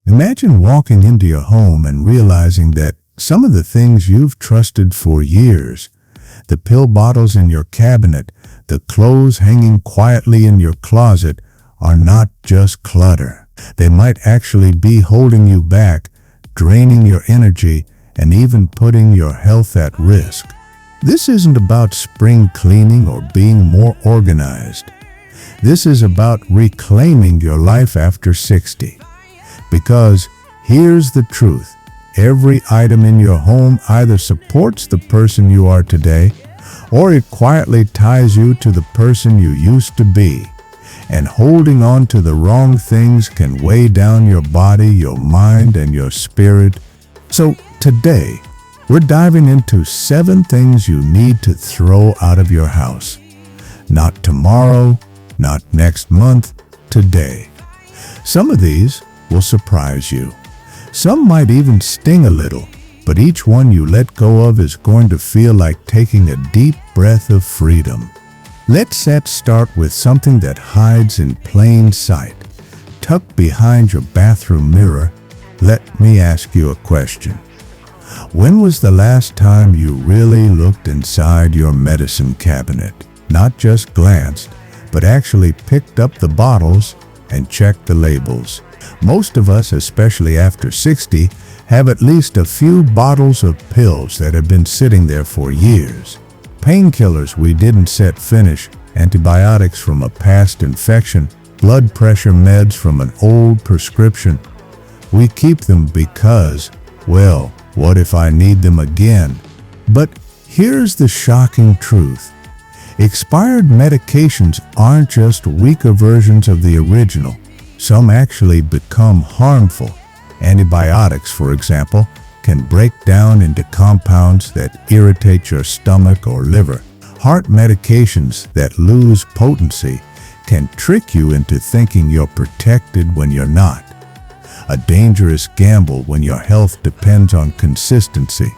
Imagine walking into your home and realizing that some of the things you've trusted for years, the pill bottles in your cabinet, the clothes hanging quietly in your closet, are not just clutter. They might actually be holding you back, draining your energy, and even putting your health at risk. This isn't about spring cleaning or being more organized. This is about reclaiming your life after 60. Because here's the truth. Every item in your home either supports the person you are today, or it quietly ties you to the person you used to be. And holding on to the wrong things can weigh down your body, your mind, and your spirit. So today, we're diving into 7 things you need to throw out of your house. Not tomorrow, not next month, today. Some of these will surprise you. Some might even sting a little, but each one you let go of is going to feel like taking a deep breath of freedom. Let's start with something that hides in plain sight. Tucked behind your bathroom mirror, let me ask you a question. When was the last time you really looked inside your medicine cabinet? Not just glanced, but actually picked up the bottles and checked the labels. Most of us, especially after 60, have at least a few bottles of pills that have been sitting there for years. Painkillers we didn't set finish, antibiotics from a past infection, blood pressure meds from an old prescription. We keep them because, well, what if I need them again? But here's the shocking truth. Expired medications aren't just weaker versions of the original. Some actually become harmful. Antibiotics, for example, can break down into compounds that irritate your stomach or liver. Heart medications that lose potency can trick you into thinking you're protected when you're not. A dangerous gamble when your health depends on consistency.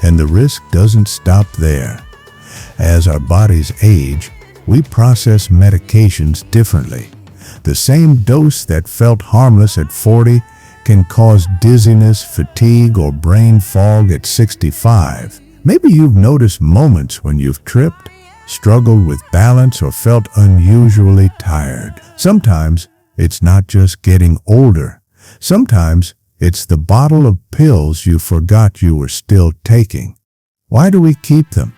And the risk doesn't stop there. As our bodies age, we process medications differently. The same dose that felt harmless at 40 can cause dizziness, fatigue, or brain fog at 65. Maybe you've noticed moments when you've tripped, struggled with balance, or felt unusually tired. Sometimes it's not just getting older. Sometimes it's the bottle of pills you forgot you were still taking. Why do we keep them?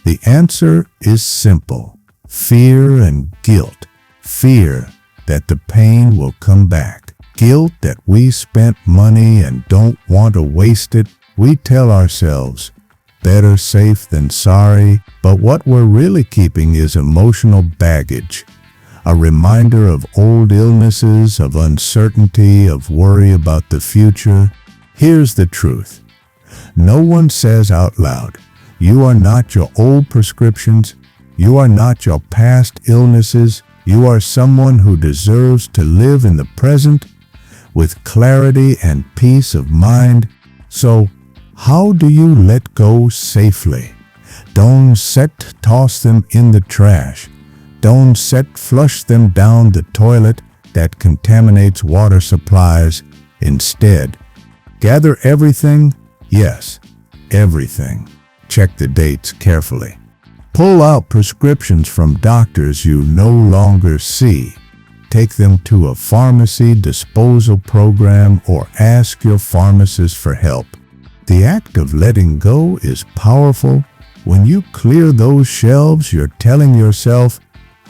The answer is simple. Fear and guilt. Fear that the pain will come back. Guilt that we spent money and don't want to waste it. We tell ourselves, better safe than sorry, but what we're really keeping is emotional baggage. A reminder of old illnesses, of uncertainty, of worry about the future. Here's the truth. No one says out loud, you are not your old prescriptions. You are not your past illnesses. You are someone who deserves to live in the present with clarity and peace of mind. So, how do you let go safely? Don't toss them in the trash. Don't flush them down the toilet that contaminates water supplies. Instead, gather everything, yes, everything. Check the dates carefully. Pull out prescriptions from doctors you no longer see. Take them to a pharmacy disposal program or ask your pharmacist for help. The act of letting go is powerful. When you clear those shelves, you're telling yourself,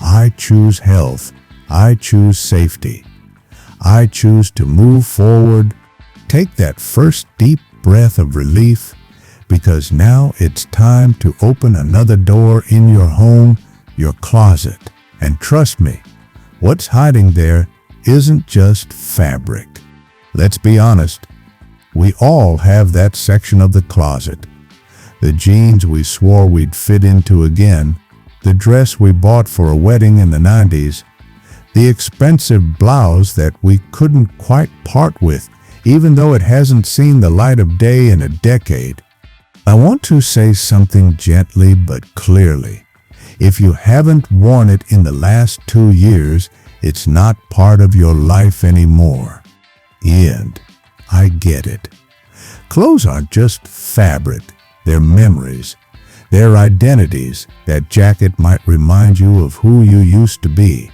I choose health. I choose safety. I choose to move forward. Take that first deep breath of relief, because now it's time to open another door in your home, your closet. And trust me, what's hiding there isn't just fabric. Let's be honest, we all have that section of the closet. The jeans we swore we'd fit into again, the dress we bought for a wedding in the 90s, the expensive blouse that we couldn't quite part with, even though it hasn't seen the light of day in a decade. I want to say something gently but clearly. If you haven't worn it in the last 2 years, it's not part of your life anymore. end. I get it. Clothes aren't just fabric. They're memories. They're identities. That jacket might remind you of who you used to be.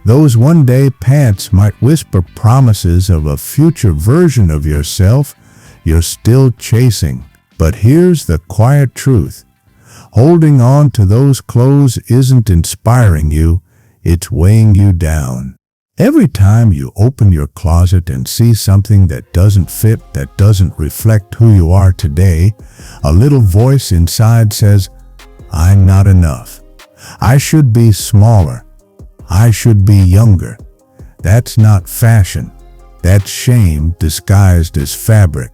Those one-day pants might whisper promises of a future version of yourself you're still chasing. But here's the quiet truth. Holding on to those clothes isn't inspiring you, it's weighing you down. Every time you open your closet and see something that doesn't fit, that doesn't reflect who you are today, a little voice inside says, I'm not enough. I should be smaller. I should be younger. That's not fashion. That's shame disguised as fabric.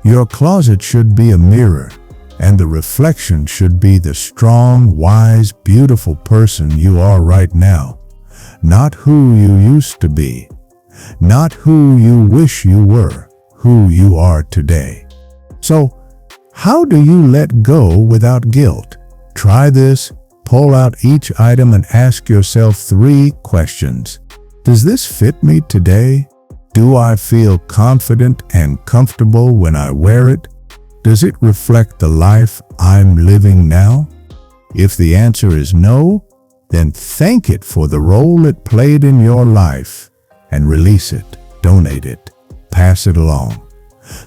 Your closet should be a mirror, and the reflection should be the strong, wise, beautiful person you are right now. Not who you used to be. Not who you wish you were. Who you are today. So, how do you let go without guilt? Try this. Pull out each item and ask yourself 3 questions. Does this fit me today? Do I feel confident and comfortable when I wear it? Does it reflect the life I'm living now? If the answer is no, then thank it for the role it played in your life and release it, donate it, pass it along.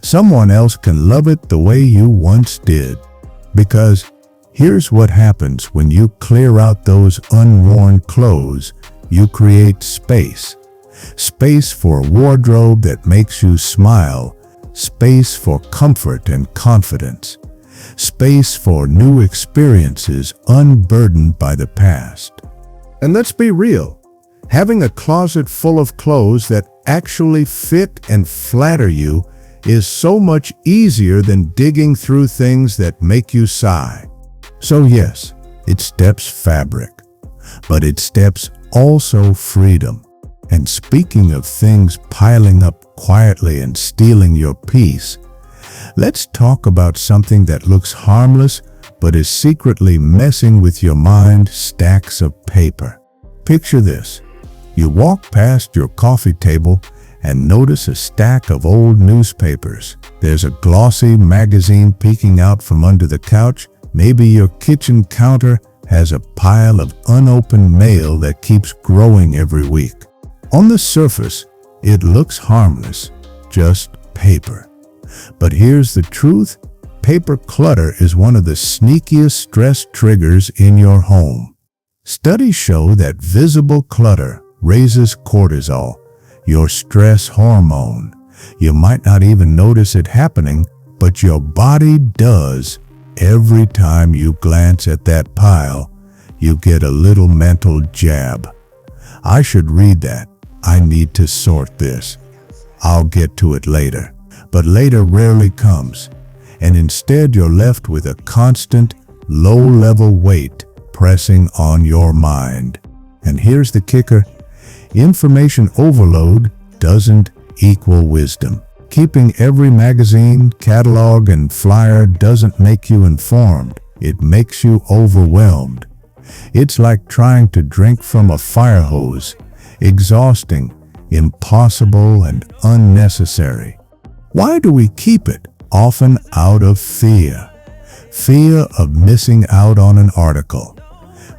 Someone else can love it the way you once did. Because here's what happens when you clear out those unworn clothes. You create space. Space for a wardrobe that makes you smile. Space for comfort and confidence. Space for new experiences unburdened by the past. And let's be real. Having a closet full of clothes that actually fit and flatter you is so much easier than digging through things that make you sigh. So yes, it steps fabric, but it steps also freedom. And speaking of things piling up quietly and stealing your peace, let's talk about something that looks harmless but is secretly messing with your mind: stacks of paper. Picture this. You walk past your coffee table and notice a stack of old newspapers. There's a glossy magazine peeking out from under the couch. Maybe your kitchen counter has a pile of unopened mail that keeps growing every week. On the surface, it looks harmless, just paper. But here's the truth. Paper clutter is one of the sneakiest stress triggers in your home. Studies show that visible clutter raises cortisol, your stress hormone. You might not even notice it happening, but your body does. Every time you glance at that pile, you get a little mental jab. I should read that. I need to sort this. I'll get to it later. But later rarely comes, and instead you're left with a constant, low-level weight pressing on your mind. And here's the kicker. Information overload doesn't equal wisdom. Keeping every magazine, catalog, and flyer doesn't make you informed. It makes you overwhelmed. It's like trying to drink from a fire hose. Exhausting, impossible, and unnecessary. Why do we keep it? Often out of fear. Fear of missing out on an article.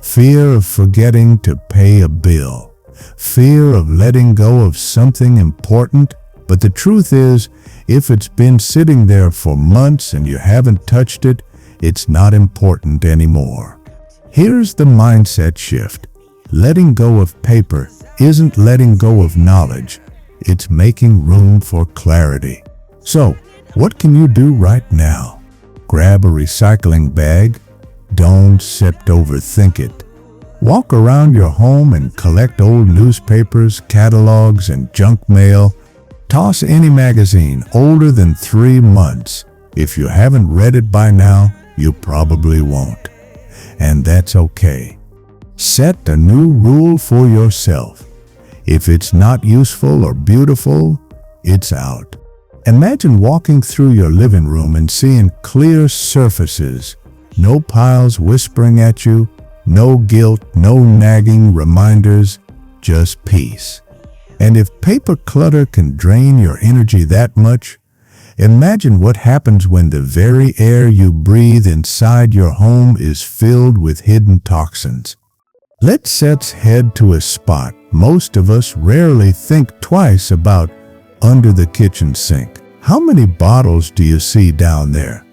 Fear of forgetting to pay a bill. Fear of letting go of something important. But the truth is, if it's been sitting there for months and you haven't touched it, it's not important anymore. Here's the mindset shift. Letting go of paper isn't letting go of knowledge. It's making room for clarity. So, what can you do right now? Grab a recycling bag. Don't overthink it. Walk around your home and collect old newspapers, catalogs, and junk mail. Toss any magazine older than 3 months. If you haven't read it by now, you probably won't. And that's okay. Set a new rule for yourself. If it's not useful or beautiful, it's out. Imagine walking through your living room and seeing clear surfaces. No piles whispering at you, no guilt, no nagging reminders, just peace. And if paper clutter can drain your energy that much, imagine what happens when the very air you breathe inside your home is filled with hidden toxins. Let's head to a spot most of us rarely think twice about: under the kitchen sink. How many bottles do you see down there?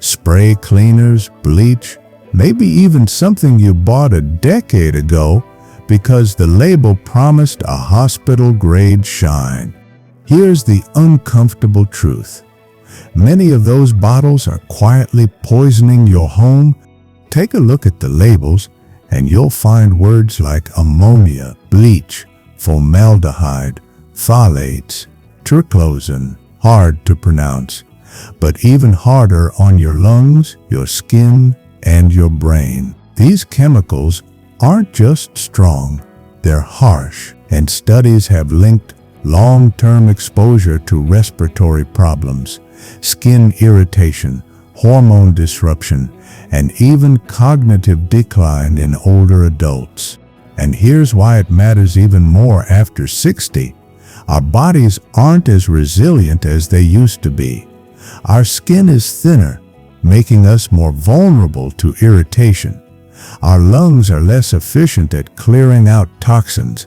Spray cleaners, bleach, maybe even something you bought a decade ago because the label promised a hospital-grade shine. Here's the uncomfortable truth. Many of those bottles are quietly poisoning your home. Take a look at the labels, and you'll find words like ammonia, bleach, formaldehyde, phthalates, triclosan, hard to pronounce, but even harder on your lungs, your skin, and your brain. These chemicals aren't just strong, they're harsh, and studies have linked long-term exposure to respiratory problems, skin irritation, hormone disruption, and even cognitive decline in older adults. And here's why it matters even more after 60. Our bodies aren't as resilient as they used to be. Our skin is thinner, making us more vulnerable to irritation. Our lungs are less efficient at clearing out toxins.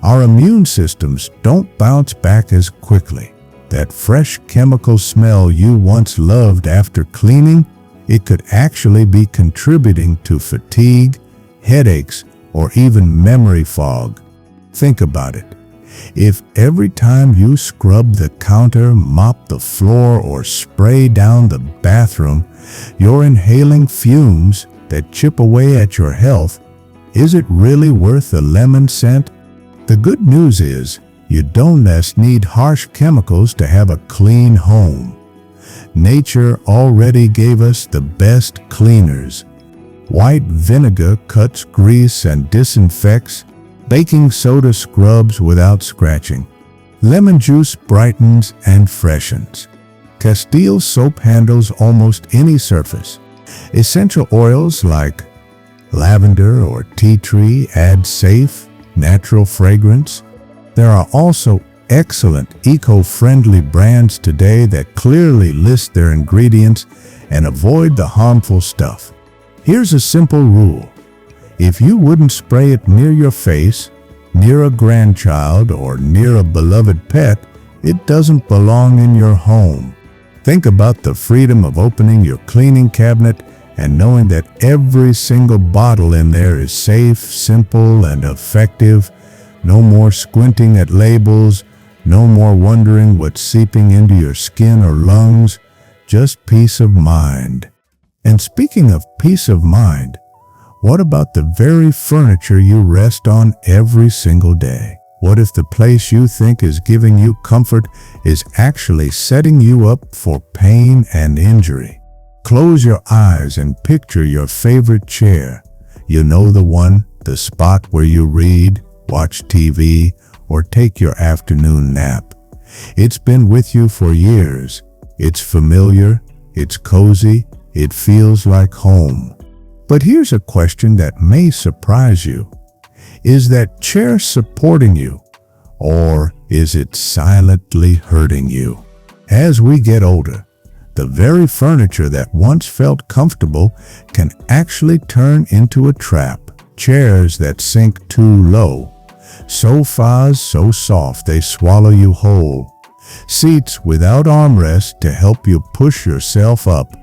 Our immune systems don't bounce back as quickly. That fresh chemical smell you once loved after cleaning, it could actually be contributing to fatigue, headaches, or even memory fog. Think about it. If every time you scrub the counter, mop the floor, or spray down the bathroom, you're inhaling fumes that chip away at your health, is it really worth the lemon scent? The good news is, you don't need harsh chemicals to have a clean home. Nature already gave us the best cleaners. White vinegar cuts grease and disinfects. Baking soda scrubs without scratching. Lemon juice brightens and freshens. Castile soap handles almost any surface. Essential oils like lavender or tea tree add safe, natural fragrance. There are also excellent eco-friendly brands today that clearly list their ingredients and avoid the harmful stuff. Here's a simple rule. If you wouldn't spray it near your face, near a grandchild, or near a beloved pet, it doesn't belong in your home. Think about the freedom of opening your cleaning cabinet and knowing that every single bottle in there is safe, simple, and effective. No more squinting at labels, no more wondering what's seeping into your skin or lungs, just peace of mind. And speaking of peace of mind, what about the very furniture you rest on every single day? What if the place you think is giving you comfort is actually setting you up for pain and injury? Close your eyes and picture your favorite chair. You know the one, the spot where you read, watch TV, or take your afternoon nap. It's been with you for years. It's familiar, it's cozy, it feels like home. But here's a question that may surprise you. Is that chair supporting you, or is it silently hurting you? As we get older, the very furniture that once felt comfortable can actually turn into a trap. Chairs that sink too low, sofas so soft they swallow you whole, seats without armrests to help you push yourself up,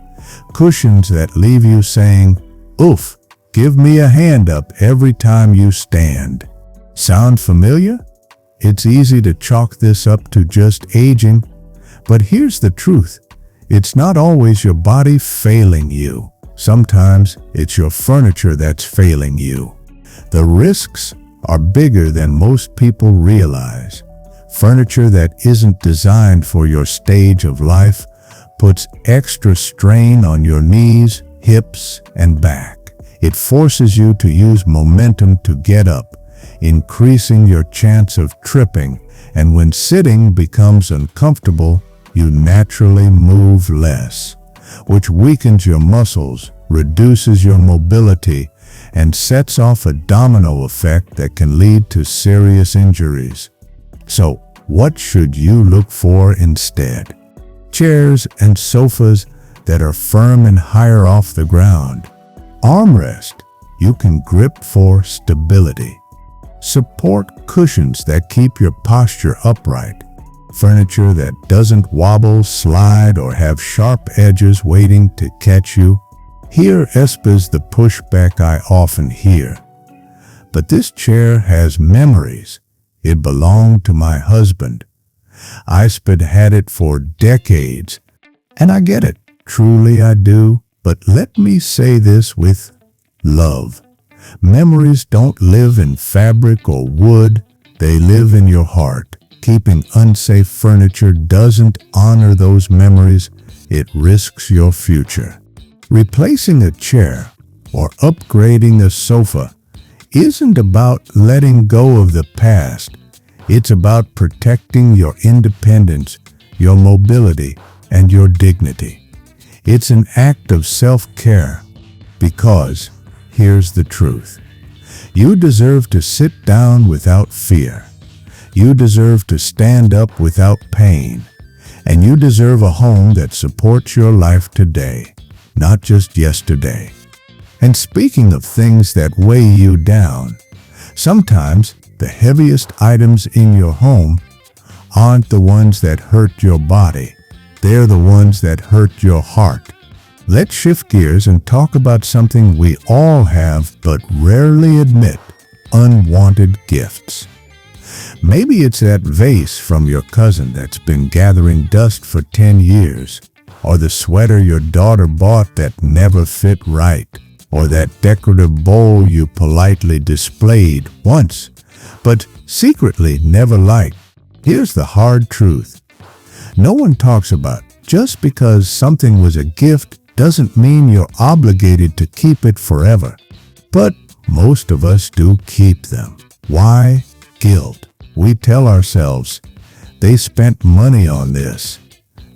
cushions that leave you saying, "Oof, give me a hand up every time you stand." Sound familiar? It's easy to chalk this up to just aging, but here's the truth. It's not always your body failing you. Sometimes it's your furniture that's failing you. The risks are bigger than most people realize. Furniture that isn't designed for your stage of life puts extra strain on your knees, hips, and back. It forces you to use momentum to get up, increasing your chance of tripping, and when sitting becomes uncomfortable, you naturally move less, which weakens your muscles, reduces your mobility, and sets off a domino effect that can lead to serious injuries. So, what should you look for instead? Chairs and sofas that are firm and higher off the ground. Armrest you can grip for stability. Support cushions that keep your posture upright. Furniture that doesn't wobble, slide, or have sharp edges waiting to catch you. Here is the pushback I often hear. But this chair has memories. It belonged to my husband. I've had it for decades. And I get it. Truly I do. But let me say this with love. Memories don't live in fabric or wood. They live in your heart. Keeping unsafe furniture doesn't honor those memories. It risks your future. Replacing a chair or upgrading a sofa isn't about letting go of the past. It's about protecting your independence, your mobility, and your dignity. It's an act of self-care because here's the truth. You deserve to sit down without fear. You deserve to stand up without pain. And you deserve a home that supports your life today, not just yesterday. And speaking of things that weigh you down, sometimes the heaviest items in your home aren't the ones that hurt your body. They're the ones that hurt your heart. Let's shift gears and talk about something we all have but rarely admit: unwanted gifts. Maybe it's that vase from your cousin that's been gathering dust for 10 years, or the sweater your daughter bought that never fit right, or that decorative bowl you politely displayed once, but secretly never liked. Here's the hard truth. No one talks about just because something was a gift doesn't mean you're obligated to keep it forever. But most of us do keep them. Why? Guilt. We tell ourselves, they spent money on this.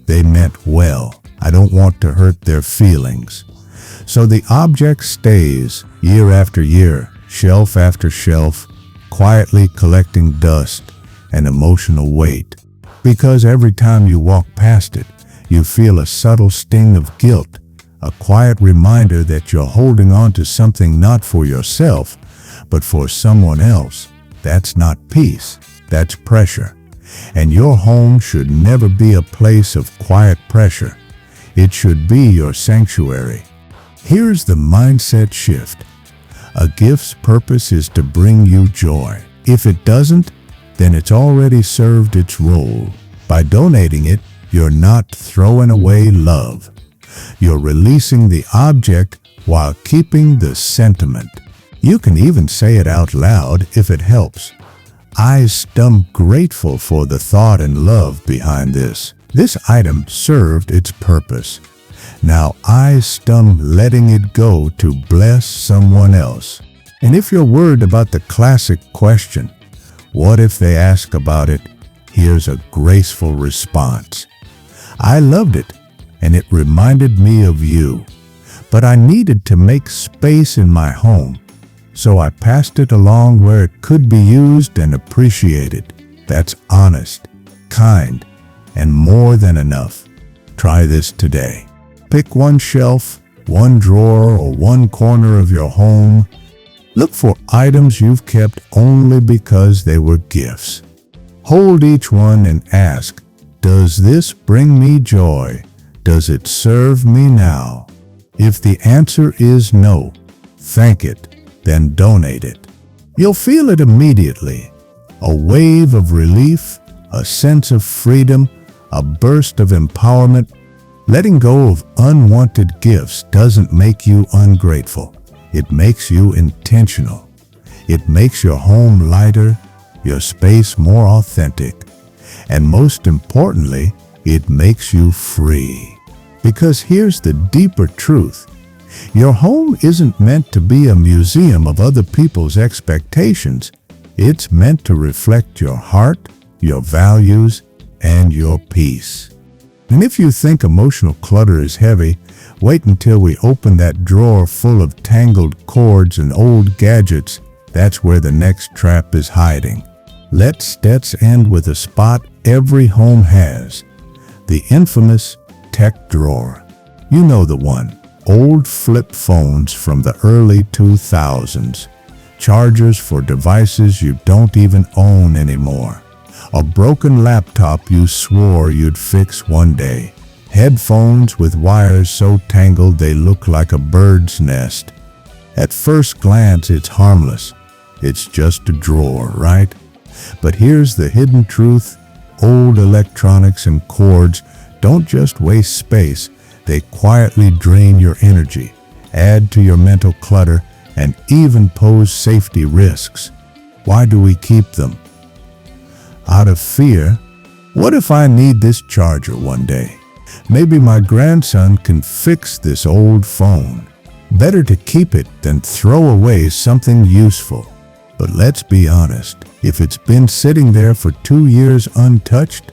They meant well. I don't want to hurt their feelings. So the object stays year after year, shelf after shelf, quietly collecting dust and emotional weight. Because every time you walk past it, you feel a subtle sting of guilt, a quiet reminder that you're holding on to something not for yourself, but for someone else. That's not peace, that's pressure. And your home should never be a place of quiet pressure. It should be your sanctuary. Here's the mindset shift. A gift's purpose is to bring you joy. If it doesn't, then it's already served its role. By donating it, you're not throwing away love. You're releasing the object while keeping the sentiment. You can even say it out loud if it helps. I'm grateful for the thought and love behind this. This item served its purpose. Now I'm letting it go to bless someone else. And if you're worried about the classic question, what if they ask about it? Here's a graceful response. I loved it, and it reminded me of you. But I needed to make space in my home, so I passed it along where it could be used and appreciated. That's honest, kind, and more than enough. Try this today. Pick one shelf, one drawer, or one corner of your home. Look for items you've kept only because they were gifts. Hold each one and ask, does this bring me joy? Does it serve me now? If the answer is no, thank it, then donate it. You'll feel it immediately. A wave of relief, a sense of freedom, a burst of empowerment. Letting go of unwanted gifts doesn't make you ungrateful. It makes you intentional. It makes your home lighter, your space more authentic, and most importantly, it makes you free. Because here's the deeper truth. Your home isn't meant to be a museum of other people's expectations. It's meant to reflect your heart, your values, and your peace. And if you think emotional clutter is heavy, wait until we open that drawer full of tangled cords and old gadgets. That's where the next trap is hiding. Let's end with a spot every home has. The infamous tech drawer. You know the one. Old flip phones from the early 2000s. Chargers for devices you don't even own anymore. A broken laptop you swore you'd fix one day. Headphones with wires so tangled they look like a bird's nest. At first glance, it's harmless. It's just a drawer, right? But here's the hidden truth. Old electronics and cords don't just waste space. They quietly drain your energy, add to your mental clutter, and even pose safety risks. Why do we keep them? Out of fear. What if I need this charger one day? Maybe my grandson can fix this old phone. Better to keep it than throw away something useful. But let's be honest, if it's been sitting there for 2 years untouched,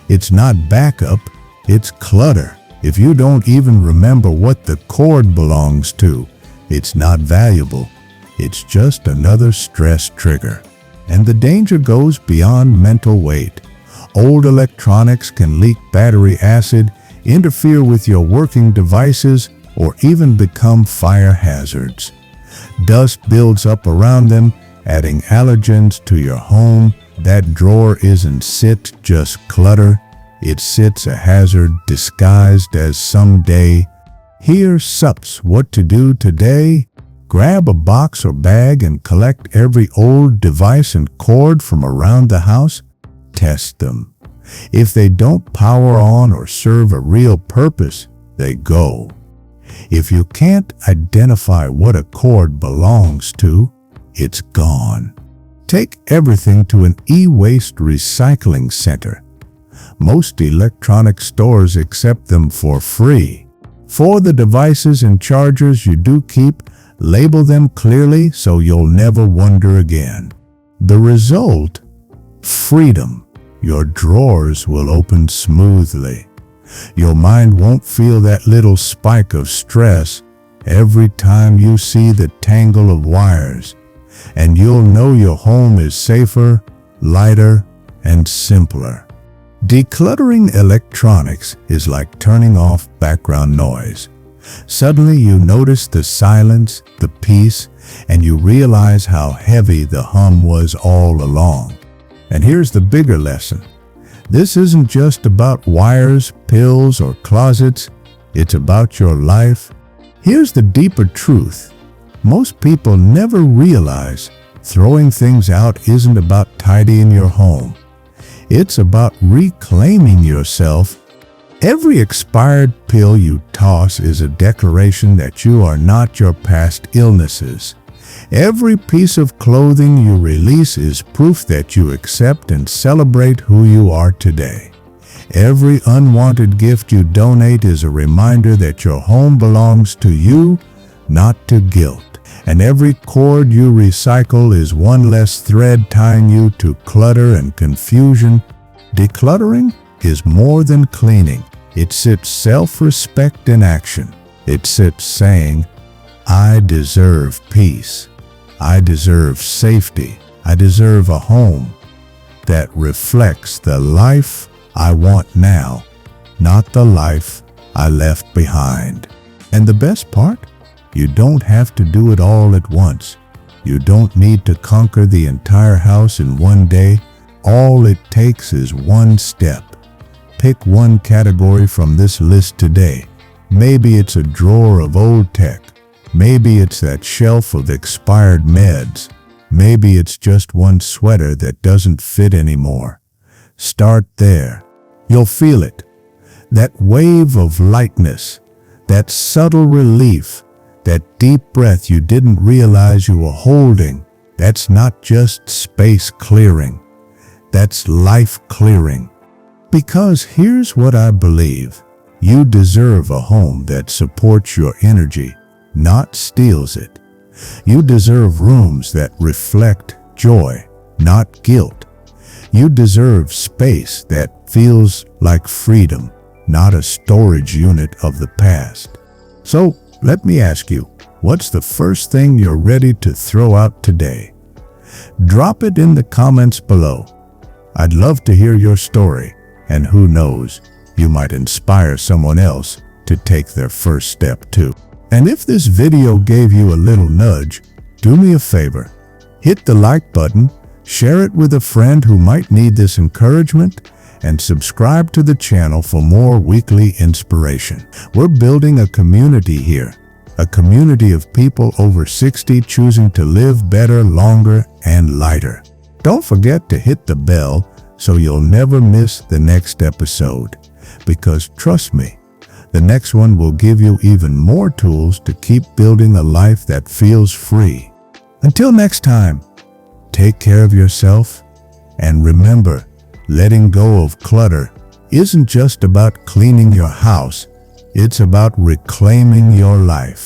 it's not backup, it's clutter. If you don't even remember what the cord belongs to, it's not valuable. It's just another stress trigger. And the danger goes beyond mental weight. Old electronics can leak battery acid, interfere with your working devices, or even become fire hazards. Dust builds up around them, adding allergens to your home. That drawer isn't just clutter. It sits a hazard disguised as someday. Here's SUPs what to do today. Grab a box or bag and collect every old device and cord from around the house. Test them. If they don't power on or serve a real purpose, they go. If you can't identify what a cord belongs to, it's gone. Take everything to an e-waste recycling center. Most electronic stores accept them for free. For the devices and chargers you do keep, label them clearly so you'll never wonder again. The result? Freedom. Your drawers will open smoothly. Your mind won't feel that little spike of stress every time you see the tangle of wires, and you'll know your home is safer, lighter, and simpler. Decluttering electronics is like turning off background noise. Suddenly you notice the silence, the peace, and you realize how heavy the hum was all along. And here's the bigger lesson. This isn't just about wires, pills, or closets. It's about your life. Here's the deeper truth. Most people never realize throwing things out isn't about tidying your home. It's about reclaiming yourself. Every expired pill you toss is a declaration that you are not your past illnesses. Every piece of clothing you release is proof that you accept and celebrate who you are today. Every unwanted gift you donate is a reminder that your home belongs to you, not to guilt. And every cord you recycle is one less thread tying you to clutter and confusion. Decluttering is more than cleaning. It sits self-respect in action. It sits saying, I deserve peace. I deserve safety. I deserve a home that reflects the life I want now, not the life I left behind. And the best part? You don't have to do it all at once. You don't need to conquer the entire house in one day. All it takes is one step. Pick one category from this list today. Maybe it's a drawer of old tech. Maybe it's that shelf of expired meds. Maybe it's just one sweater that doesn't fit anymore. Start there. You'll feel it. That wave of lightness, that subtle relief, that deep breath you didn't realize you were holding. That's not just space clearing. That's life clearing. Because here's what I believe. You deserve a home that supports your energy, not steals it. You deserve rooms that reflect joy, not guilt. You deserve space that feels like freedom, not a storage unit of the past. So let me ask you, what's the first thing you're ready to throw out today? Drop it in the comments below. I'd love to hear your story, and who knows, you might inspire someone else to take their first step too. And if this video gave you a little nudge, do me a favor. Hit the like button, share it with a friend who might need this encouragement, and subscribe to the channel for more weekly inspiration. We're building a community here, a community of people over 60 choosing to live better, longer, and lighter. Don't forget to hit the bell so you'll never miss the next episode, because trust me, the next one will give you even more tools to keep building a life that feels free. Until next time, take care of yourself, and remember, letting go of clutter isn't just about cleaning your house, it's about reclaiming your life.